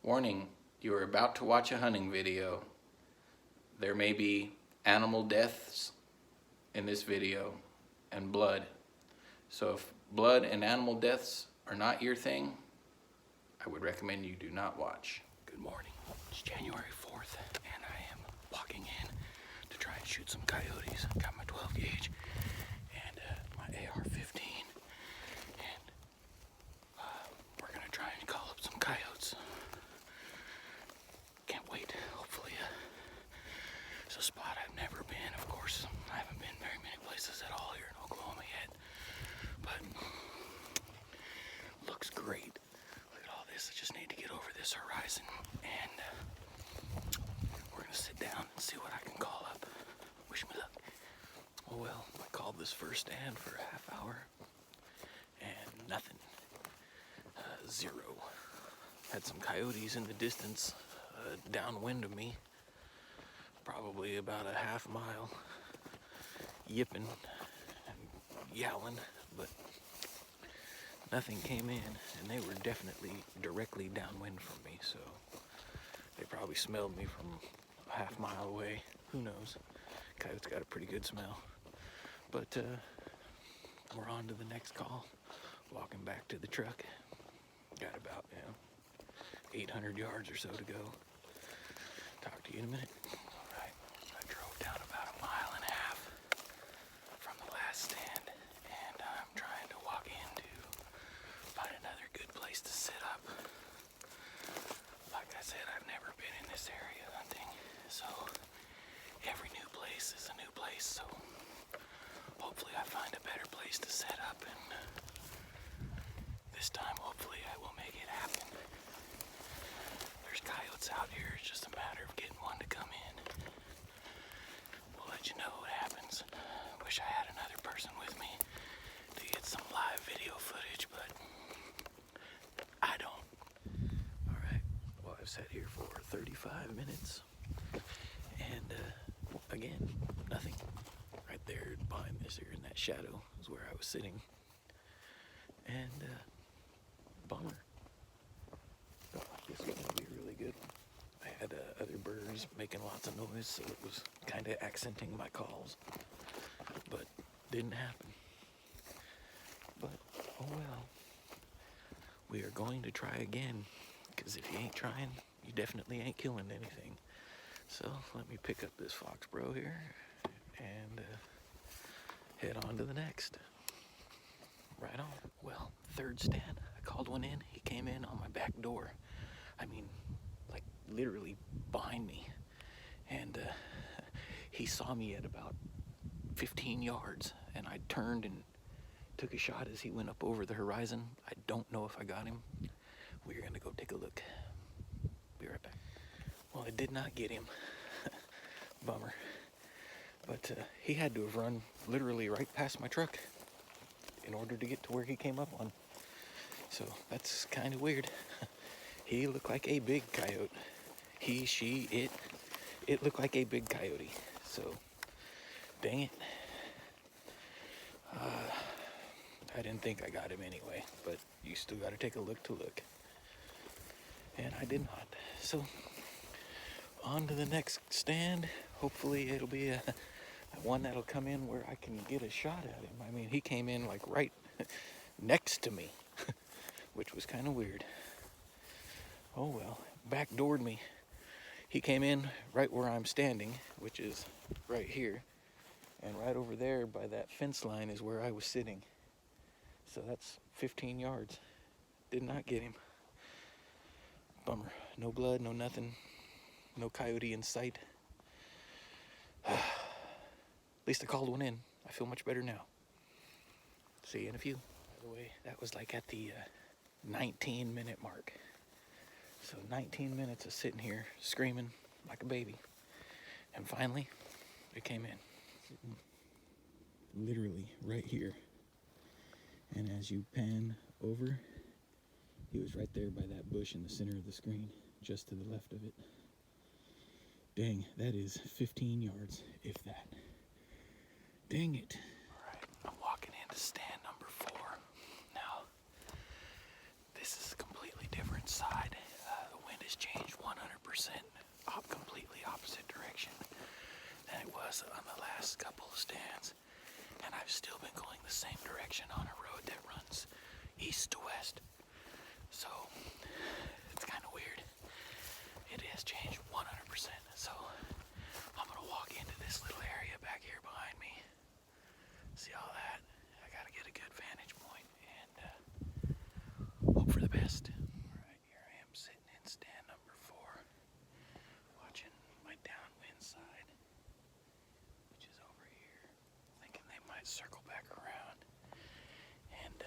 Warning, you are about to watch a hunting video. There may be animal deaths in this video and blood. So if blood and animal deaths are not your thing, I would recommend you do not watch. Good morning. It's January 4th and I am walking in to try and shoot some coyotes. I've got my 12 gauge and my AR-15 and we're gonna try and call up some coyotes. Can't wait. Hopefully it's a spot I've never been. Of course, I haven't been very many places at all here in Oklahoma yet, but looks great. Look at all this. I just need to get over this horizon and we're gonna sit down and see what I can call up. Wish me luck. Oh well, I called this first stand for a half hour and nothing. Zero. Had some coyotes in the distance downwind of me, probably about a half mile, yipping and yowling, but nothing came in, and they were definitely directly downwind from me, so they probably smelled me from a half mile away. Who knows? Coyotes got a pretty good smell. But we're on to the next call. Walking back to the truck. Got about 800 yards or so to go. Talk to you in a minute. All right, I drove down about a mile and a half from the last stand, and I'm trying to walk in to find another good place to sit up. Like I said, I've never been in this area hunting, so every new place is a new place, so hopefully I find a better place to set up, and this time hopefully I will make it happen. There's coyotes out here, it's just a matter of getting one to come in. We'll let you know what happens. Wish I had another person with me to get some live video footage, but I don't. Alright, well I've sat here for 35 minutes and again, nothing. Right there behind this here in that shadow is where I was sitting. And bummer. Thought this was gonna be a really good one. I had other birds making lots of noise, so it was kind of accenting my calls, but didn't happen. But oh well. We are going to try again, because if you ain't trying, you definitely ain't killing anything. So let me pick up this fox bro here and head on to the next. Right on. Well, third stand. I called one in. He came in on my back door. I mean, like literally behind me. And he saw me at about 15 yards. And I turned and took a shot as he went up over the horizon. I don't know if I got him. We're going to go take a look. Be right back. Well, I did not get him. Bummer. But he had to have run literally right past my truck in order to get to where he came up on. So that's kind of weird. He looked like a big coyote. He, she, it looked like a big coyote. So, dang it. I didn't think I got him anyway, but you still got to take a look to look. And I did not. So, on to the next stand. Hopefully it'll be a one that'll come in where I can get a shot at him. I mean, he came in like right next to me, which was kind of weird. Oh well, backdoored me. He came in right where I'm standing, which is right here, and right over there by that fence line is where I was sitting. So that's 15 yards. Did not get him. Bummer. No blood, no nothing. No coyote in sight. At least I called one in. I feel much better now. See you in a few. By the way, that was like at the 19-minute mark. So 19 minutes of sitting here screaming like a baby. And finally, it came in. Literally right here. And as you pan over, he was right there by that bush in the center of the screen, just to the left of it. Dang, that is 15 yards, if that. Dang it. All right, I'm walking into stand number 4. Now, this is a completely different side. The wind is completely opposite direction than it was on the last couple of stands. And I've still been going the same direction on a road that runs east to west. So it's kind of weird. It has changed 100%. So I'm gonna walk into this little area back here behind me. See all that? I gotta get a good vantage point and hope for the best. Alright, here I am sitting in stand number 4, watching my downwind side, which is over here, thinking they might circle back around. And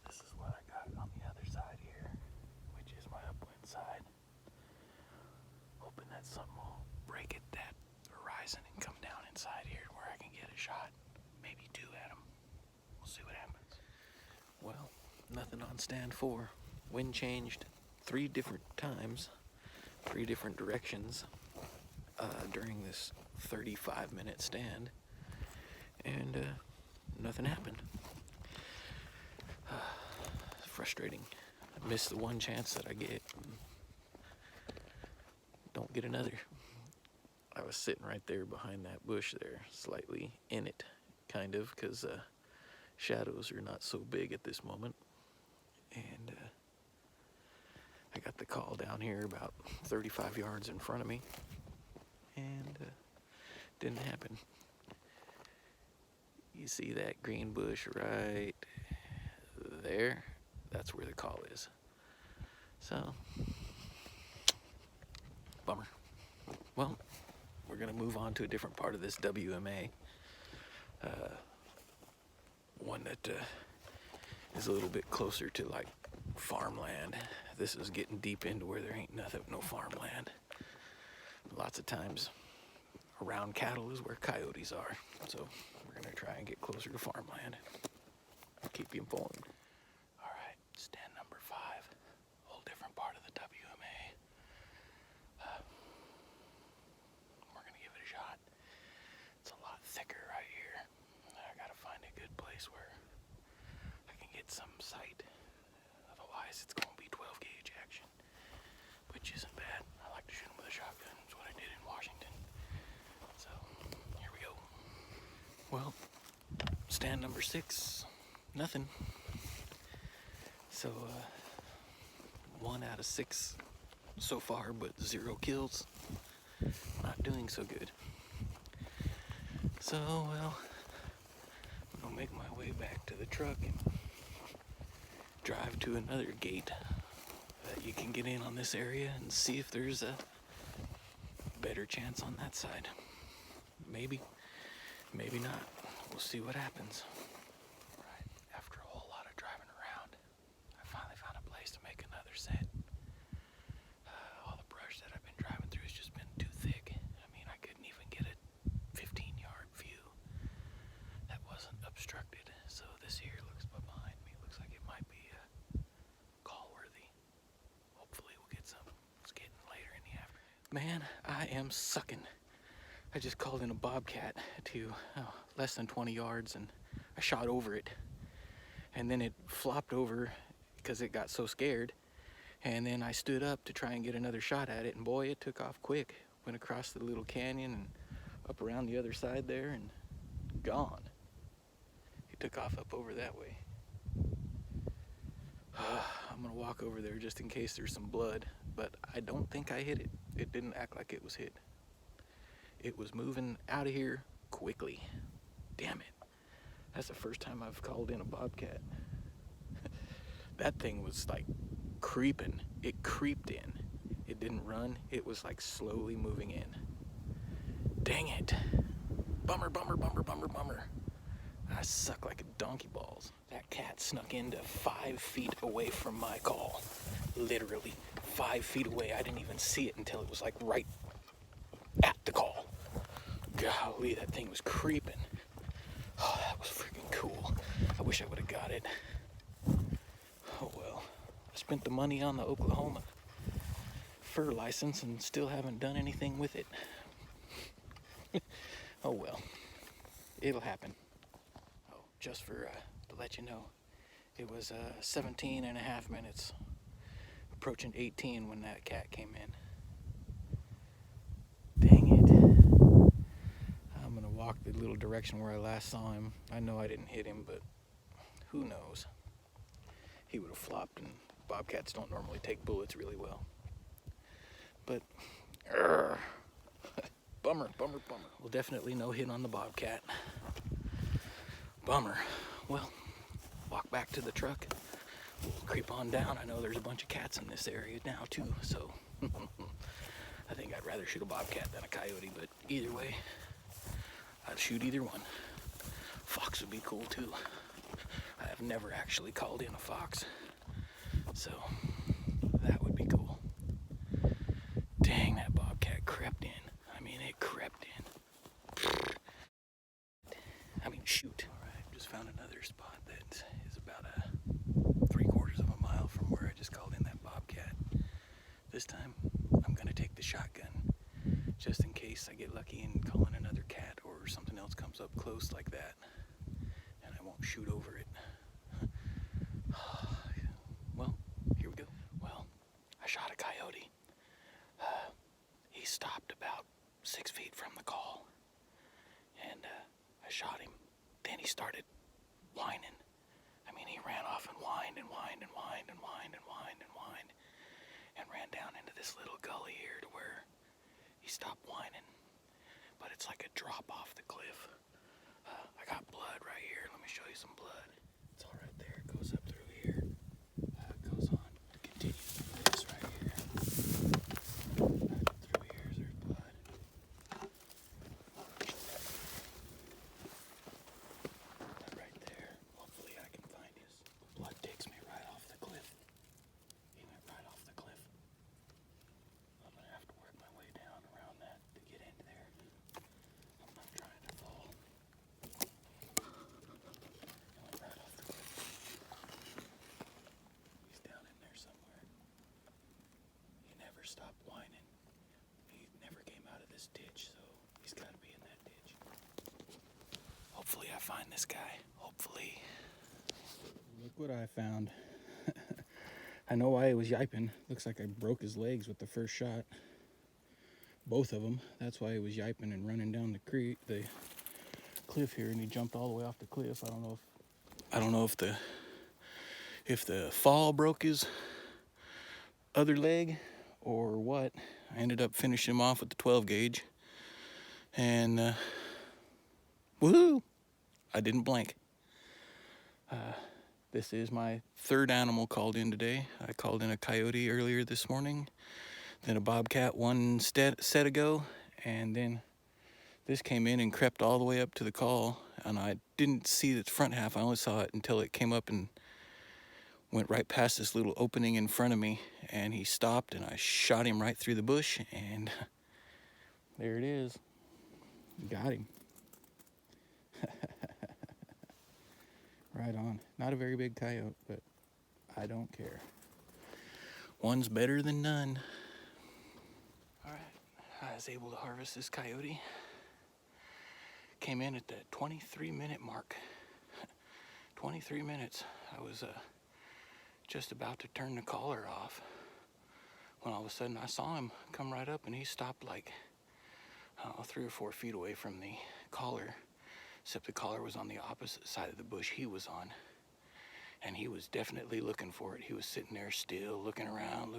this is what I got on the other side here, which is my upwind side. Hoping that something will break at that horizon and come down inside here where I can get a shot. Maybe 2 at them. We'll see what happens. Well, nothing on stand 4. Wind changed 3 different times, 3 different directions during this 35-minute stand, and nothing happened. Frustrating. I missed the one chance that I get. Don't get another. I was sitting right there behind that bush there, slightly in it, kind of, because shadows are not so big at this moment. And I got the call down here about 35 yards in front of me, and didn't happen. You see that green bush right there? That's where the call is. So, bummer. Well, we're gonna move on to a different part of this WMA. One that is a little bit closer to like farmland. This is getting deep into where there ain't nothing, no farmland. Lots of times around cattle is where coyotes are. So we're gonna try and get closer to farmland. Keep you informed. All right, stand number 5, whole different part of the WMA. We're gonna give it a shot. It's a lot thicker right here. I gotta find a good place where I can get some sight. Otherwise, it's gonna be 12 gauge action, which isn't bad. I like to shoot them with a shotgun. That's what I did in Washington. So here we go. Well, stand number 6, nothing. So 1 out of 6 so far, but 0 kills. Not doing so good. So, well, I'm gonna make my way back to the truck and drive to another gate that you can get in on this area and see if there's a better chance on that side. Maybe, maybe not. We'll see what happens. Right, after a whole lot of driving around, I finally found a place to make another set. All the brush that I've been driving through has just been too thick. I mean, I couldn't even get a 15-yard view that wasn't obstructed. So this here looks behind me. Looks like it might be call worthy. Hopefully we'll get some. It's getting later in the afternoon. Man, I am sucking. I just called in a bobcat to less than 20 yards and I shot over it. And then it flopped over because it got so scared. And then I stood up to try and get another shot at it, and boy, it took off quick. Went across the little canyon and up around the other side there and gone. It took off up over that way. I'm gonna walk over there just in case there's some blood, but I don't think I hit it. It didn't act like it was hit. It was moving out of here quickly. Damn it. That's the first time I've called in a bobcat. That thing was like creeping. It creeped in. It didn't run. It was like slowly moving in. Dang it. Bummer, bummer, bummer, bummer, bummer. I suck like a donkey balls. That cat snuck into 5 feet away from my call. Literally 5 feet away. I didn't even see it until it was like right at the call. Golly, that thing was creeping. Oh, that was freaking cool. I wish I would have got it. Oh well. I spent the money on the Oklahoma fur license and still haven't done anything with it. Oh well. It'll happen. Oh, just for to let you know, it was 17 and a half minutes, approaching 18 when that cat came in. walk the little direction where I last saw him. I know I didn't hit him, but who knows? He would have flopped, and bobcats don't normally take bullets really well. But, bummer. Well, definitely no hit on the bobcat. Bummer. Well, walk back to the truck. We'll creep on down. I know there's a bunch of cats in this area now, too, so I think I'd rather shoot a bobcat than a coyote, but either way, I'd shoot either one. Fox would be cool, too. I have never actually called in a fox, so that would be cool. Dang, that bobcat crept in. I mean, it crept in. I mean, shoot. All right, just found another spot that is about 3/4 of a mile from where I just called in that bobcat. This time, I'm gonna take the shotgun, just in case I get lucky and call in another cat or something else comes up close like that, and I won't shoot over it. Well, here we go. Well, I shot a coyote. He stopped about 6 feet from the call, and I shot him. Then he started whining. I mean, he ran off and whined and whined and whined and whined and whined and whined, and ran down into this little gully here to where he stopped whining. But it's like a drop off the cliff. I got blood right here. Let me show you some blood. It's all right there. It goes up through here. It goes on. Continues like this right here. Through here, there's blood. That right there. Hopefully I can find his blood. Takes me right off the cliff. He went right off the cliff. I'm gonna have to work my way down around that to get into there. I'm not trying to fall. He went right off the cliff. He's down in there somewhere. He never stopped whining. He never came out of this ditch, so he's got to be in that ditch. Hopefully I find this guy. Hopefully. Look what I found. I know why he was yiping. Looks like I broke his legs with the first shot. Both of them. That's why he was yiping and running down the cliff here, and he jumped all the way off the cliff. I don't know if the fall broke his other leg or what. I ended up finishing him off with the 12 gauge, and woohoo! I didn't blink. This is my third animal called in today. I called in a coyote earlier this morning, then a bobcat one set ago, and then this came in and crept all the way up to the call, and I didn't see the front half. I only saw it until it came up and went right past this little opening in front of me, and he stopped, and I shot him right through the bush, and there it is. Got him. Right on. Not a very big coyote, but I don't care. One's better than none. All right, I was able to harvest this coyote. Came in at the 23-minute mark. 23 minutes. I was just about to turn the collar off when all of a sudden I saw him come right up, and he stopped like 3 or 4 feet away from the collar, except the collar was on the opposite side of the bush he was on, and he was definitely looking for it. He was sitting there still, looking around,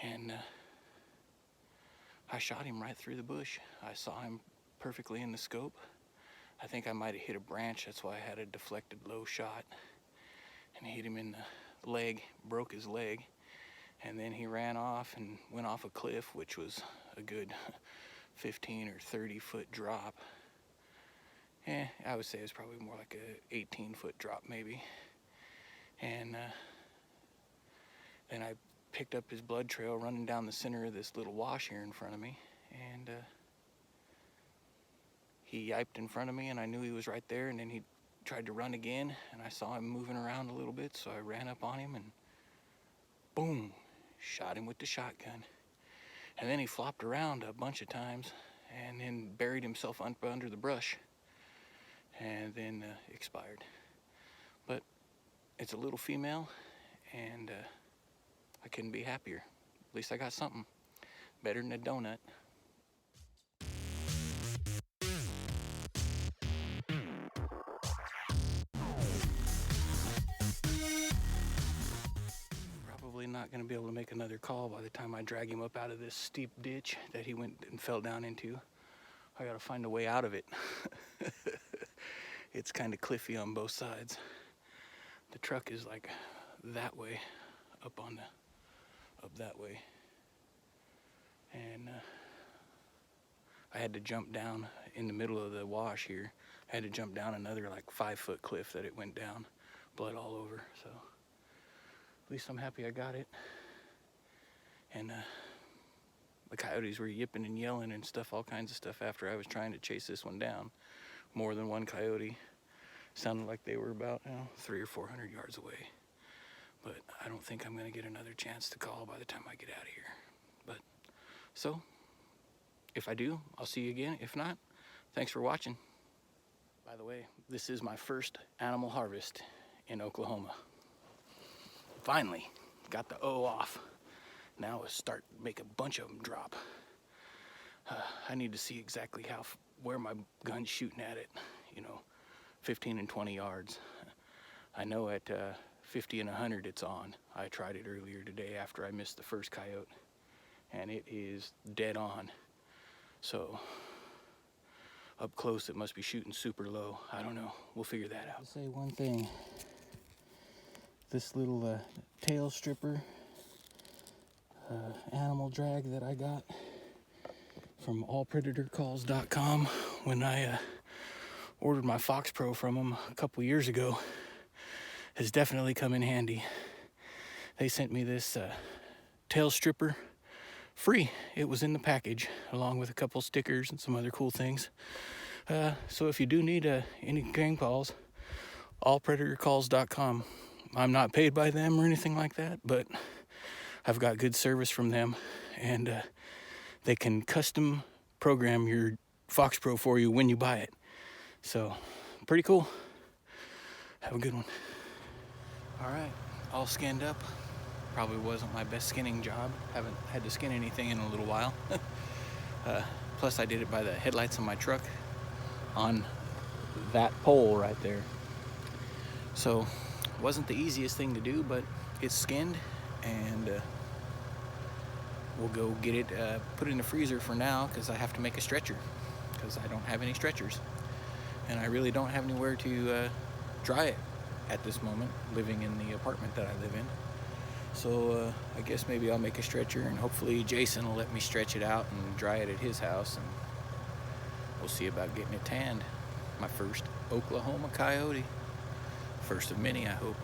and I shot him right through the bush. I saw him perfectly in the scope. I think I might have hit a branch. That's why I had a deflected low shot, and hit him in the leg, broke his leg, and then he ran off and went off a cliff, which was a good 15 or 30 foot drop. I would say it was probably more like a 18-foot drop maybe. And then I picked up his blood trail running down the center of this little wash here in front of me, and he yiped in front of me, and I knew he was right there, and then he tried to run again, and I saw him moving around a little bit, so I ran up on him and boom, shot him with the shotgun. And then he flopped around a bunch of times and then buried himself under the brush, and then expired. But it's a little female, and I couldn't be happier. At least I got something better than a donut. not going to be able to make another call by the time I drag him up out of this steep ditch that he went and fell down into. I got to find a way out of it. It's kind of cliffy on both sides. The truck is like that way, up that way. And I had to jump down in the middle of the wash here. I had to jump down another like 5-foot cliff that it went down, blood all over. So at least I'm happy I got it. And the coyotes were yipping and yelling and stuff, all kinds of stuff after I was trying to chase this one down. More than one coyote. Sounded like they were about 300 or 400 yards away. But I don't think I'm gonna get another chance to call by the time I get out of here. But so if I do, I'll see you again. If not, thanks for watching. By the way, this is my first animal harvest in Oklahoma. Finally got the O off. Now it's start to make a bunch of them drop. I need to see exactly where my gun's shooting at it. 15 and 20 yards. I know at 50 and 100 it's on. I tried it earlier today after I missed the first coyote, and it is dead on. So up close it must be shooting super low. I don't know. We'll figure that out. I'll say one thing. This little tail stripper animal drag that I got from allpredatorcalls.com when I ordered my Fox Pro from them a couple years ago has definitely come in handy. They sent me this tail stripper free. It was in the package along with a couple stickers and some other cool things. So if you do need any game calls, allpredatorcalls.com. I'm not paid by them or anything like that, but I've got good service from them, and they can custom program your Fox Pro for you when you buy it. So pretty cool. Have a good one. All right, all skinned up. Probably wasn't my best skinning job. Haven't had to skin anything in a little while. Plus I did it by the headlights on my truck on that pole right there. So wasn't the easiest thing to do, but it's skinned, and we'll go get it put in the freezer for now because I have to make a stretcher because I don't have any stretchers, and I really don't have anywhere to dry it at this moment, living in the apartment that I live in. So I guess maybe I'll make a stretcher, and hopefully Jason will let me stretch it out and dry it at his house, and we'll see about getting it tanned. My first Oklahoma coyote. First of many, I hope.